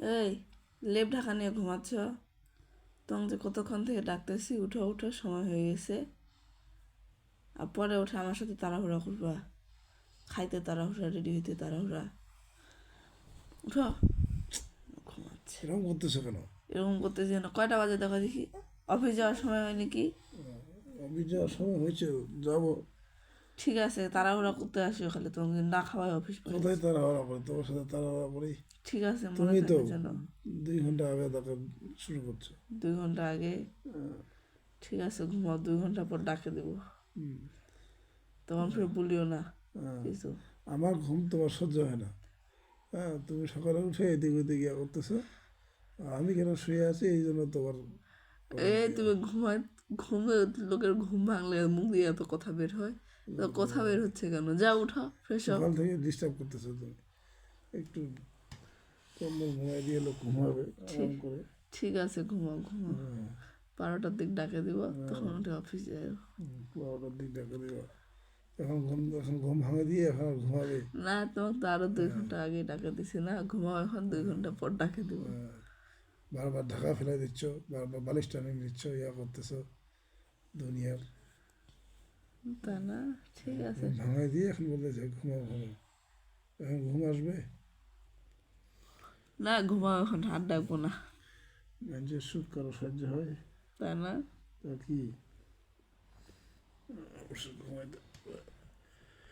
এই লেপ ঢাকা নিয়ে ঘুমাচ্ছ? তোমাকে যে কতক্ষণ থেকে ডাকতেছি, উঠো উঠো, সময় হয়ে গেছে। আর পরে উঠে আমার সাথে তাড়াহুড়া করবা, খাইতে তাড়াহুড়া, রেডি হইতে তাড়াহুড়া। উঠো। ঘুমাচ্ছে। এরকম করতেছো কেন? এরকম করতেছি না। কয়টা বাজে দেখো দেখি। অফিস যাওয়ার সময় হয়নি কি? অফিস যাওয়ার সময় হয়েছে, যাবো। ঠিক আছে, তাড়াহুড়া করতে আসিও, খালি তোমাকে না খাওয়াই অফিস কোথায় পাঠাচ্ছি। তাড়াহুড়া করে? তোমার সাথে তাড়াহুড়া করি? ঠিক আছে, মনে তুমি তো থাকে যেন। 2 ঘন্টা আগে দেখা শুরু করছো। 2 ঘন্টা আগে? ঠিক আছে, ঘুমাও, 2 ঘন্টা পর ডাকে দেবো। তখন ফির বলিও না হ্যাঁ, কিছু। আমার ঘুম তোমার সহ্য হয় না। হ্যাঁ, তুমি সকালে উঠে এদিক ওদিক ইয়া করতেছো, আর আমি কেন শুয়ে আছি এই জন্য তোমার এই তুমি ঘুমে লোকের ঘুম ভাঙলে মুখ দিয়ে এত কথা বের হয়? তো কথা বের হচ্ছে কেন? যা উঠো, ফ্রেশ হও। সকাল থেকে ডিস্টার্ব করতেছো তুমি। একটু কম্বল ঘুমাই দিয়ে লোক ঘুমাবে আরাম ঠিক করে। ঠিক আছে, ঘুমাও ঘুমাও। 12টার দিক ডাকে দিব, তখন উঠে অফিস যাও। 12টার দিক ডাকা দিবা। এখন ঘুম ভাঙে দিয়ে এখন আর ঘুমাবে? না, তোমাকে তো আরো 2 ঘন্টা আগে ডাকে দিছি না। ঘুমাও এখন, 2 ঘন্টা পর ডাকে দিব। বারবার ঢাকা ফেলে দিচ্ছ, বারবার বালিশ টানিয়ে নিচ্ছ, ইয়া করতেছো দুনিয়ার। তা না? ঠিক আছে। ঘুম ভাঙাই দিয়ে এখন বলতে যে ঘুমাও ঘুমাও। এখন ঘুম আসবে? না, ঘুমাও এখন, হাত ডাকবো না। মানুষের সুখ কারো সহ্য হয়? তা না? তা কি? অবশ্য ঘুমাইতে